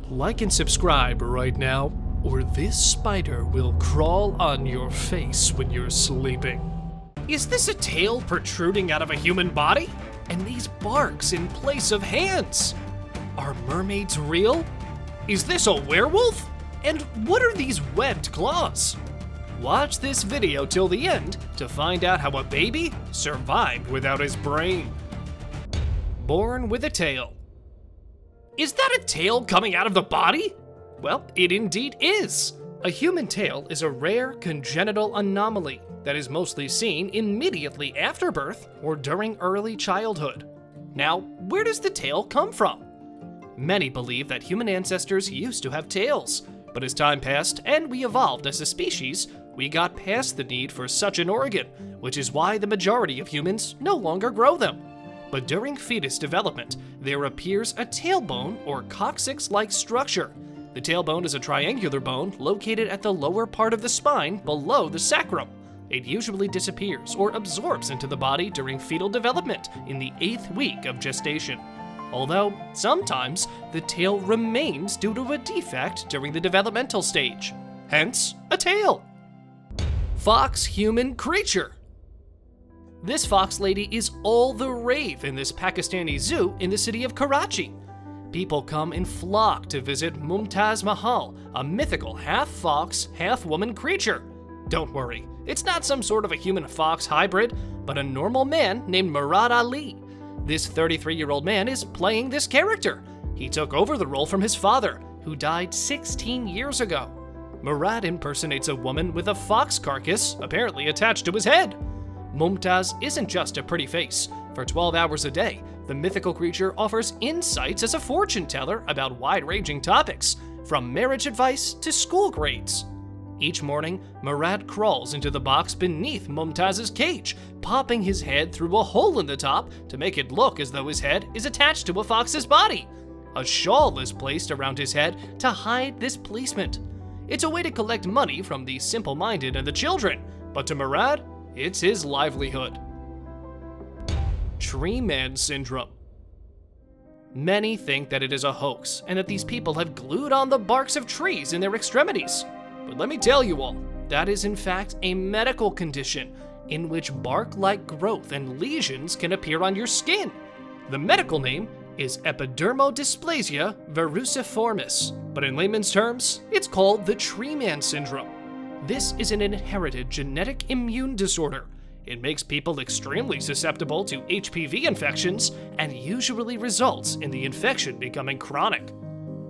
Like and subscribe right now, or this spider will crawl on your face when you're sleeping. Is this a tail protruding out of a human body? And these barks in place of hands? Are mermaids real? Is this a werewolf? And what are these webbed claws? Watch this video till the end to find out how a baby survived without his brain. Born with a tail. Is that a tail coming out of the body? Well, it indeed is. A human tail is a rare congenital anomaly that is mostly seen immediately after birth or during early childhood. Now, where does the tail come from? Many believe that human ancestors used to have tails, but as time passed and we evolved as a species, we got past the need for such an organ, which is why the majority of humans no longer grow them. But during fetus development, there appears a tailbone or coccyx-like structure. The tailbone is a triangular bone located at the lower part of the spine below the sacrum. It usually disappears or absorbs into the body during fetal development in the 8th week of gestation. Although, sometimes, the tail remains due to a defect during the developmental stage. Hence, a tail. Fox human creature. This fox lady is all the rave in this Pakistani zoo in the city of Karachi. People come in flock to visit Mumtaz Mahal, a mythical half-fox, half-woman creature. Don't worry, it's not some sort of a human-fox hybrid, but a normal man named Murad Ali. This 33-year-old man is playing this character. He took over the role from his father, who died 16 years ago. Murad impersonates a woman with a fox carcass apparently attached to his head. Mumtaz isn't just a pretty face. For 12 hours a day, the mythical creature offers insights as a fortune teller about wide-ranging topics, from marriage advice to school grades. Each morning, Murad crawls into the box beneath Mumtaz's cage, popping his head through a hole in the top to make it look as though his head is attached to a fox's body. A shawl is placed around his head to hide this placement. It's a way to collect money from the simple-minded and the children, but to Murad, it's his livelihood. Tree Man Syndrome. Many think that it is a hoax and that these people have glued on the barks of trees in their extremities. But let me tell you all, that is in fact a medical condition in which bark-like growth and lesions can appear on your skin. The medical name is epidermodysplasia verruciformis, but in layman's terms, it's called the Tree Man Syndrome. This is an inherited genetic immune disorder. It makes people extremely susceptible to HPV infections and usually results in the infection becoming chronic.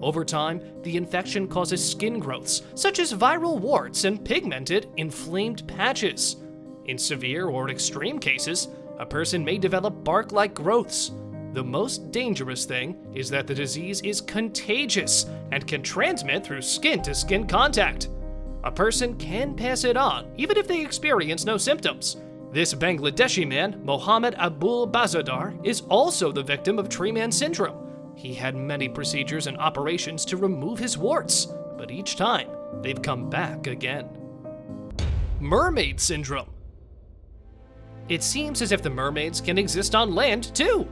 Over time, the infection causes skin growths, such as viral warts and pigmented, inflamed patches. In severe or extreme cases, a person may develop bark-like growths. The most dangerous thing is that the disease is contagious and can transmit through skin-to-skin contact. A person can pass it on, even if they experience no symptoms. This Bangladeshi man, Mohammed Abul Bazadar, is also the victim of Tree Man Syndrome. He had many procedures and operations to remove his warts, but each time, they've come back again. Mermaid Syndrome. It seems as if the mermaids can exist on land, too.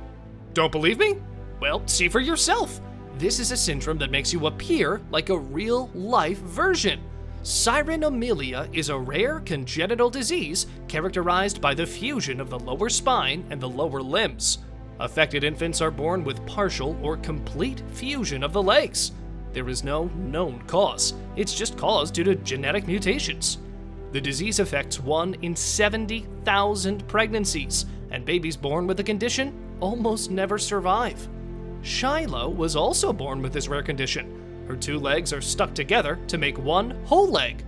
Don't believe me? Well, see for yourself. This is a syndrome that makes you appear like a real-life version. Cyrinomylia is a rare congenital disease characterized by the fusion of the lower spine and the lower limbs. Affected infants are born with partial or complete fusion of the legs. There is no known cause. It's just caused due to genetic mutations. The disease affects 1 in 70,000 pregnancies, and babies born with the condition almost never survive. Shiloh was also born with this rare condition. Her 2 legs are stuck together to make 1 whole leg.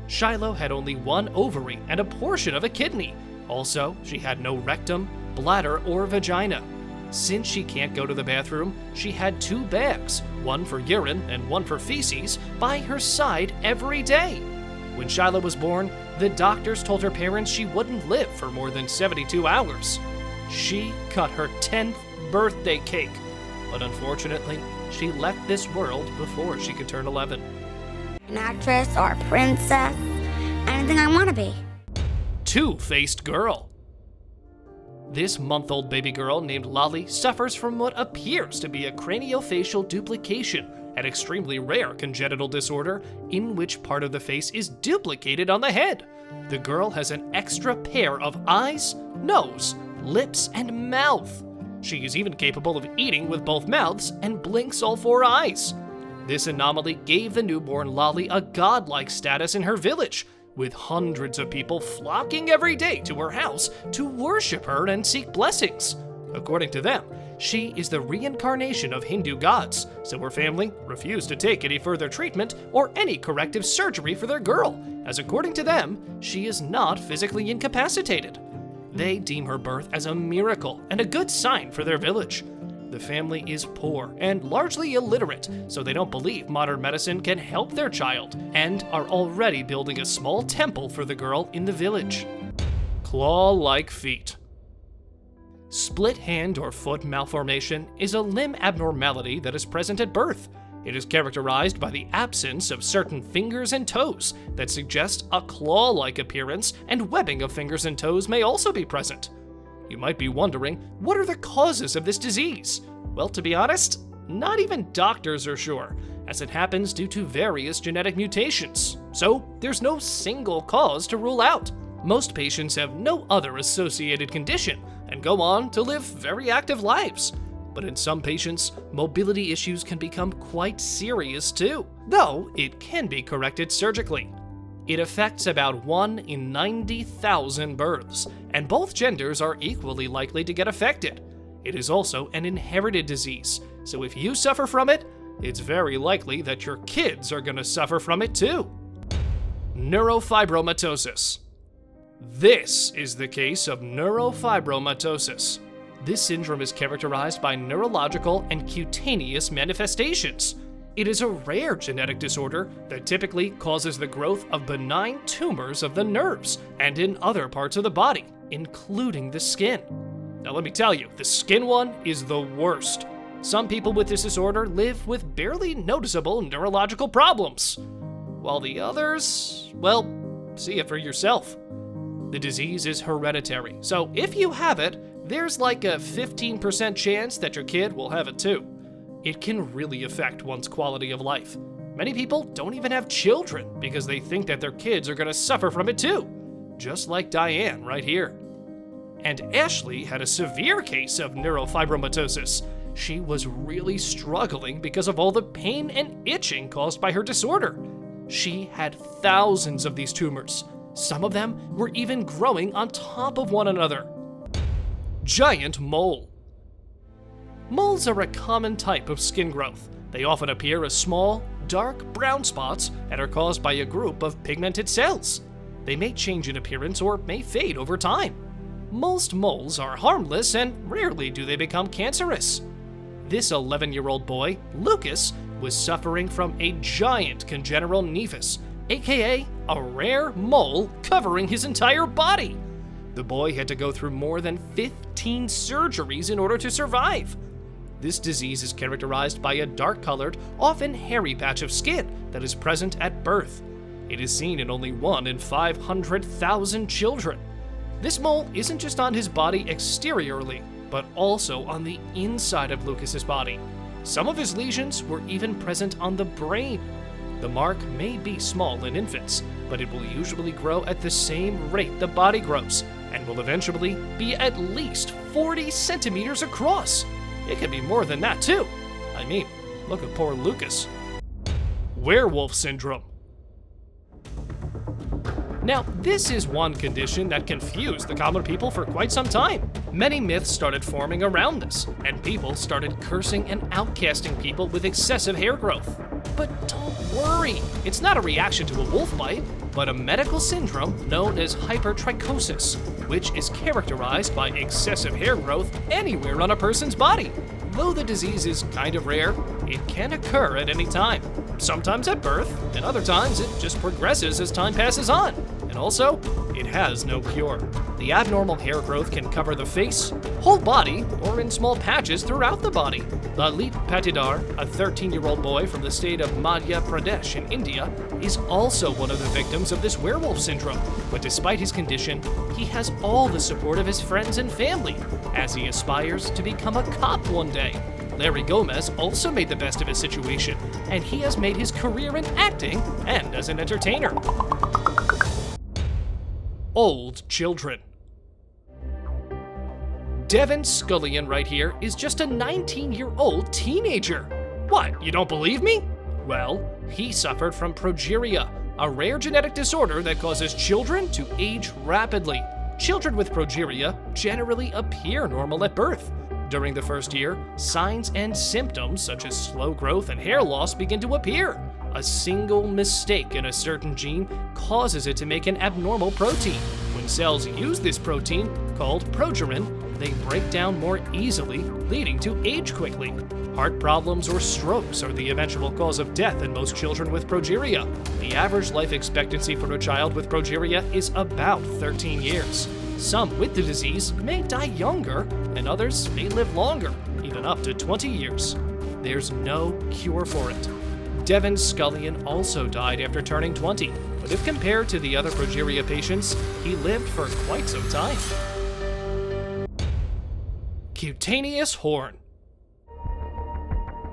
Shiloh had only 1 ovary and a portion of a kidney. Also, she had no rectum, bladder, or vagina. Since she can't go to the bathroom, she had 2 bags, 1 for urine and 1 for feces, by her side every day. When Shiloh was born, the doctors told her parents she wouldn't live for more than 72 hours. She cut her 10th birthday cake, but unfortunately, she left this world before she could turn 11. An actress or a princess, anything I want to be. Two-faced girl. This month-old baby girl named Lolly suffers from what appears to be a craniofacial duplication, an extremely rare congenital disorder in which part of the face is duplicated on the head. The girl has an extra pair of eyes, nose, lips, and mouth. She is even capable of eating with both mouths and blinks all 4 eyes. This anomaly gave the newborn Lolly a godlike status in her village, with hundreds of people flocking every day to her house to worship her and seek blessings. According to them, she is the reincarnation of Hindu gods, so her family refused to take any further treatment or any corrective surgery for their girl, as according to them, she is not physically incapacitated. They deem her birth as a miracle and a good sign for their village. The family is poor and largely illiterate, so they don't believe modern medicine can help their child, and are already building a small temple for the girl in the village. Claw-like feet. Split hand or foot malformation is a limb abnormality that is present at birth. It is characterized by the absence of certain fingers and toes that suggest a claw-like appearance, and webbing of fingers and toes may also be present. You might be wondering, what are the causes of this disease? Well, to be honest, not even doctors are sure, as it happens due to various genetic mutations. So there's no single cause to rule out. Most patients have no other associated condition and go on to live very active lives. But in some patients, mobility issues can become quite serious too, though it can be corrected surgically. It affects about 1 in 90,000 births, and both genders are equally likely to get affected. It is also an inherited disease, so if you suffer from it, it's very likely that your kids are going to suffer from it too. Neurofibromatosis. This is the case of neurofibromatosis. This syndrome is characterized by neurological and cutaneous manifestations. It is a rare genetic disorder that typically causes the growth of benign tumors of the nerves and in other parts of the body, including the skin. Now let me tell you, the skin one is the worst. Some people with this disorder live with barely noticeable neurological problems, while the others, well, see it for yourself. The disease is hereditary, so if you have it, there's like a 15% chance that your kid will have it too. It can really affect one's quality of life. Many people don't even have children because they think that their kids are going to suffer from it too, just like Diane right here. And Ashley had a severe case of neurofibromatosis. She was really struggling because of all the pain and itching caused by her disorder. She had thousands of these tumors. Some of them were even growing on top of one another. Giant mole. Moles are a common type of skin growth. They often appear as small, dark brown spots and are caused by a group of pigmented cells. They may change in appearance or may fade over time. Most moles are harmless and rarely do they become cancerous. This 11-year-old boy, Lucas, was suffering from a giant congenital nevus, aka a rare mole covering his entire body. The boy had to go through more than 15 surgeries in order to survive. This disease is characterized by a dark-colored, often hairy patch of skin that is present at birth. It is seen in only 1 in 500,000 children. This mole isn't just on his body exteriorly, but also on the inside of Lucas's body. Some of his lesions were even present on the brain. The mark may be small in infants, but it will usually grow at the same rate the body grows, and will eventually be at least 40 centimeters across. It can be more than that too. I mean, look at poor Lucas. Werewolf syndrome. Now, this is one condition that confused the common people for quite some time. Many myths started forming around this, and people started cursing and outcasting people with excessive hair growth. But don't worry, it's not a reaction to a wolf bite, but a medical syndrome known as hypertrichosis, which is characterized by excessive hair growth anywhere on a person's body. Though the disease is kind of rare, it can occur at any time. Sometimes at birth, and other times it just progresses as time passes on. And also, it has no cure. The abnormal hair growth can cover the face, whole body, or in small patches throughout the body. Lalit Patidar, a 13-year-old boy from the state of Madhya Pradesh in India, is also one of the victims of this werewolf syndrome. But despite his condition, he has all the support of his friends and family, as he aspires to become a cop one day. Larry Gomez also made the best of his situation, and he has made his career in acting and as an entertainer. Old children. Devin Scullion right here is just a 19-year-old teenager. What, you don't believe me? Well, he suffered from progeria, a rare genetic disorder that causes children to age rapidly. Children with progeria generally appear normal at birth. During the first year, signs and symptoms such as slow growth and hair loss begin to appear. A single mistake in a certain gene causes it to make an abnormal protein. When cells use this protein, called progerin, they break down more easily, leading to age quickly. Heart problems or strokes are the eventual cause of death in most children with progeria. The average life expectancy for a child with progeria is about 13 years. Some with the disease may die younger, and others may live longer, even up to 20 years. There's no cure for it. Devin Scullion also died after turning 20, but if compared to the other progeria patients, he lived for quite some time. Cutaneous horn.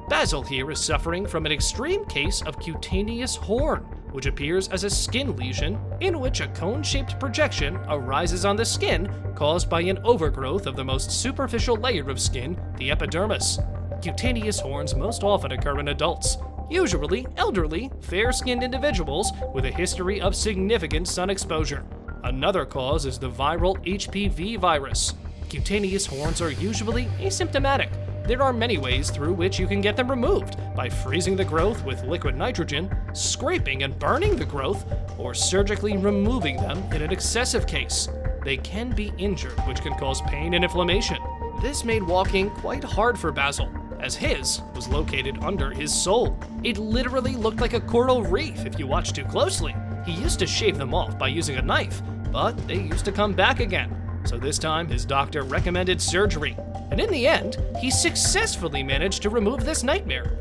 Basil here is suffering from an extreme case of cutaneous horn, which appears as a skin lesion in which a cone-shaped projection arises on the skin caused by an overgrowth of the most superficial layer of skin, the epidermis. Cutaneous horns most often occur in adults, usually elderly, fair-skinned individuals with a history of significant sun exposure. Another cause is the viral HPV virus. Cutaneous horns are usually asymptomatic. There are many ways through which you can get them removed, by freezing the growth with liquid nitrogen, scraping and burning the growth, or surgically removing them in an excessive case. They can be injured, which can cause pain and inflammation. This made walking quite hard for Basil, as his was located under his sole. It literally looked like a coral reef if you watched too closely. He used to shave them off by using a knife, but they used to come back again. So this time, his doctor recommended surgery. And in the end, he successfully managed to remove this nightmare.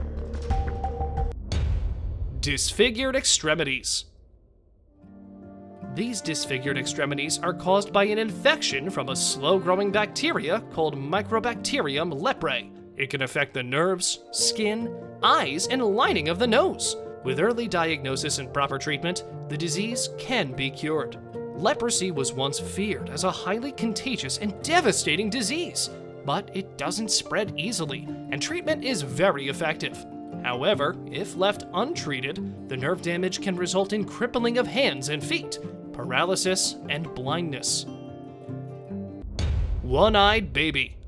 Disfigured extremities. These disfigured extremities are caused by an infection from a slow-growing bacteria called Mycobacterium leprae. It can affect the nerves, skin, eyes, and lining of the nose. With early diagnosis and proper treatment, the disease can be cured. Leprosy was once feared as a highly contagious and devastating disease, but it doesn't spread easily, and treatment is very effective. However, if left untreated, the nerve damage can result in crippling of hands and feet, paralysis, and blindness. One-eyed baby.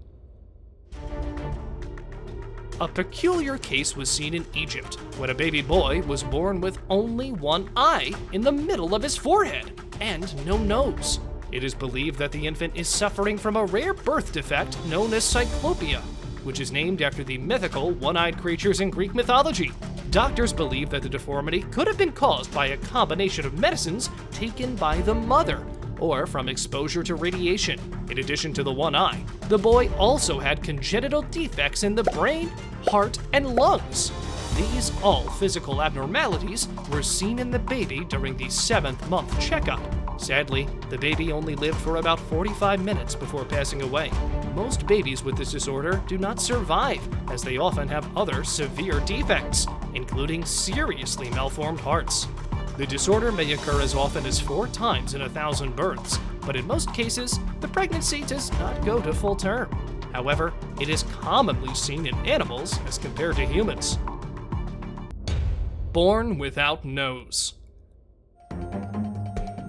A peculiar case was seen in Egypt when a baby boy was born with only one eye in the middle of his forehead and no nose. It is believed that the infant is suffering from a rare birth defect known as cyclopia, which is named after the mythical one-eyed creatures in Greek mythology. Doctors believe that the deformity could have been caused by a combination of medicines taken by the mother or from exposure to radiation. In addition to the one eye, the boy also had congenital defects in the brain, heart, and lungs. These all physical abnormalities were seen in the baby during the 7th-month checkup. Sadly, the baby only lived for about 45 minutes before passing away. Most babies with this disorder do not survive, as they often have other severe defects, including seriously malformed hearts. The disorder may occur as often as 4 times in 1,000 births, but in most cases, the pregnancy does not go to full term. However, it is commonly seen in animals as compared to humans. Born without nose.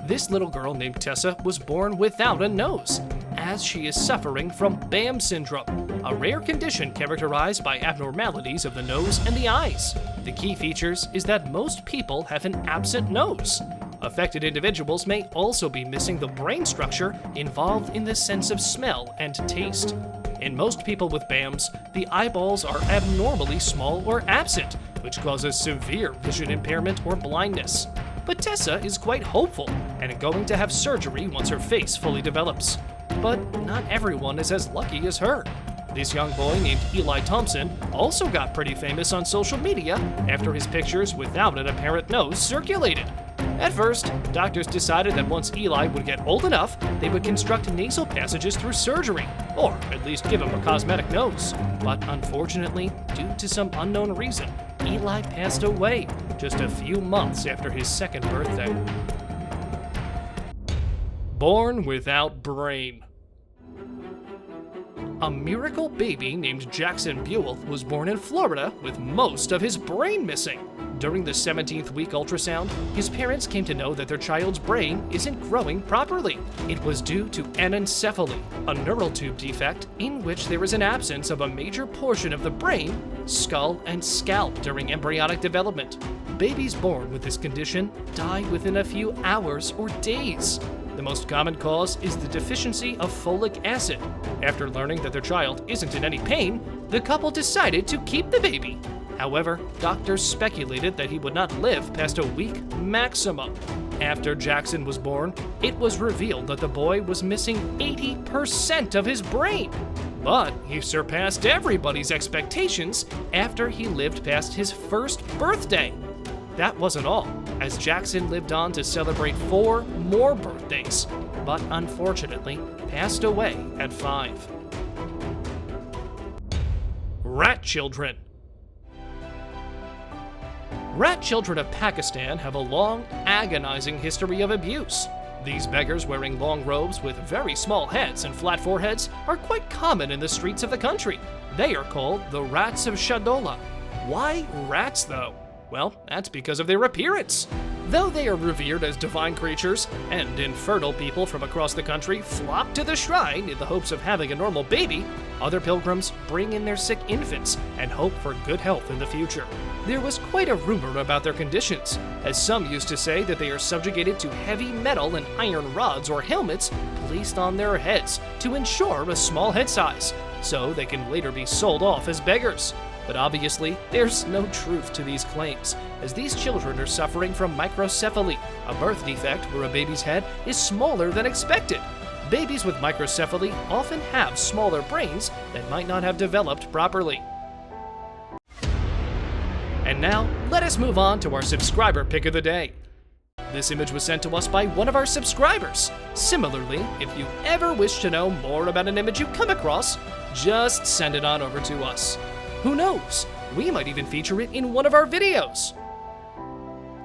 This little girl named Tessa was born without a nose, as she is suffering from BAM syndrome, a rare condition characterized by abnormalities of the nose and the eyes. The key features is that most people have an absent nose. Affected individuals may also be missing the brain structure involved in the sense of smell and taste. In most people with BAMs, the eyeballs are abnormally small or absent, which causes severe vision impairment or blindness. But Tessa is quite hopeful and going to have surgery once her face fully develops. But not everyone is as lucky as her. This young boy named Eli Thompson also got pretty famous on social media after his pictures without an apparent nose circulated. At first, doctors decided that once Eli would get old enough, they would construct nasal passages through surgery, or at least give him a cosmetic nose. But unfortunately, due to some unknown reason, Eli passed away just a few months after his second birthday. Born without brain. A miracle baby named Jackson Buell was born in Florida with most of his brain missing. During the 17th week ultrasound, his parents came to know that their child's brain isn't growing properly. It was due to anencephaly, a neural tube defect in which there is an absence of a major portion of the brain, skull, and scalp during embryonic development. Babies born with this condition die within a few hours or days. The most common cause is the deficiency of folic acid. After learning that their child isn't in any pain, the couple decided to keep the baby. However, doctors speculated that he would not live past a week maximum. After Jackson was born, it was revealed that the boy was missing 80% of his brain. But he surpassed everybody's expectations after he lived past his first birthday. That wasn't all, as Jackson lived on to celebrate 4 more birthdays, but unfortunately passed away at 5. Rat children. Rat children of Pakistan have a long, agonizing history of abuse. These beggars wearing long robes with very small heads and flat foreheads are quite common in the streets of the country. They are called the rats of Shadola. Why rats, though? Well, that's because of their appearance. Though they are revered as divine creatures, and infertile people from across the country flock to the shrine in the hopes of having a normal baby, other pilgrims bring in their sick infants and hope for good health in the future. There was quite a rumor about their conditions, as some used to say that they are subjugated to heavy metal and iron rods or helmets placed on their heads to ensure a small head size, so they can later be sold off as beggars. But obviously, there's no truth to these claims, as these children are suffering from microcephaly, a birth defect where a baby's head is smaller than expected. Babies with microcephaly often have smaller brains that might not have developed properly. And now, let us move on to our subscriber pick of the day. This image was sent to us by one of our subscribers. Similarly, if you ever wish to know more about an image you come across, just send it on over to us. Who knows? We might even feature it in one of our videos.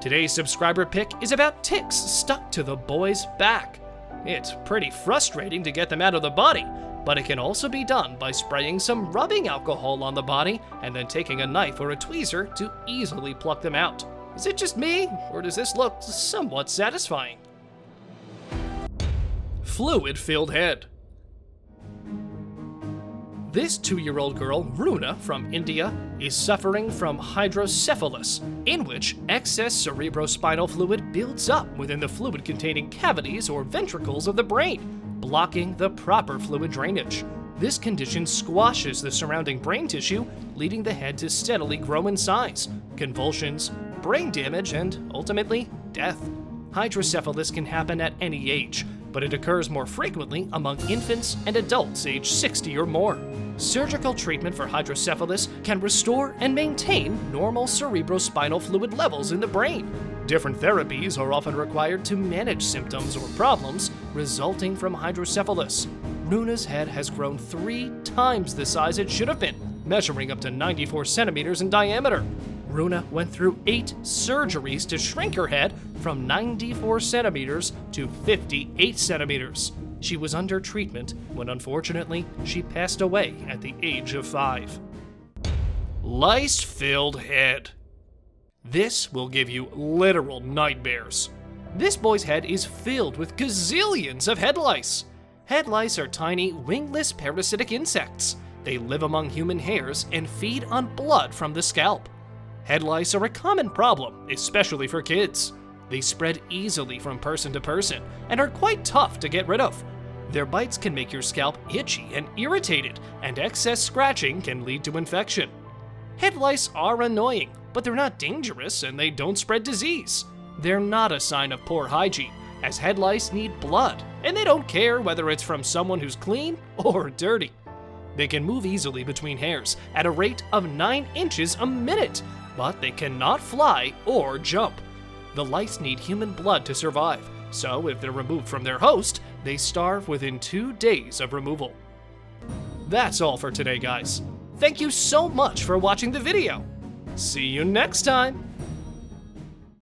Today's subscriber pick is about ticks stuck to the boy's back. It's pretty frustrating to get them out of the body, but it can also be done by spraying some rubbing alcohol on the body and then taking a knife or a tweezer to easily pluck them out. Is it just me, or does this look somewhat satisfying? Fluid-filled head. This 2-year-old girl, Runa, from India, is suffering from hydrocephalus, in which excess cerebrospinal fluid builds up within the fluid-containing cavities or ventricles of the brain, blocking the proper fluid drainage. This condition squashes the surrounding brain tissue, leading the head to steadily grow in size, convulsions, brain damage, and ultimately, death. Hydrocephalus can happen at any age, but it occurs more frequently among infants and adults aged 60 or more. Surgical treatment for hydrocephalus can restore and maintain normal cerebrospinal fluid levels in the brain. Different therapies are often required to manage symptoms or problems resulting from hydrocephalus. Runa's head has grown 3 times the size it should have been, measuring up to 94 centimeters in diameter. Runa went through 8 surgeries to shrink her head from 94 centimeters to 58 centimeters. She was under treatment when, unfortunately, she passed away at the age of 5. Lice-filled head. This will give you literal nightmares. This boy's head is filled with gazillions of head lice. Head lice are tiny, wingless parasitic insects. They live among human hairs and feed on blood from the scalp. Head lice are a common problem, especially for kids. They spread easily from person to person and are quite tough to get rid of. Their bites can make your scalp itchy and irritated, and excess scratching can lead to infection. Head lice are annoying, but they're not dangerous and they don't spread disease. They're not a sign of poor hygiene, as head lice need blood, and they don't care whether it's from someone who's clean or dirty. They can move easily between hairs at a rate of 9 inches a minute, but they cannot fly or jump. The lice need human blood to survive, so if they're removed from their host, they starve within 2 days of removal. That's all for today, guys. Thank you so much for watching the video. See you next time!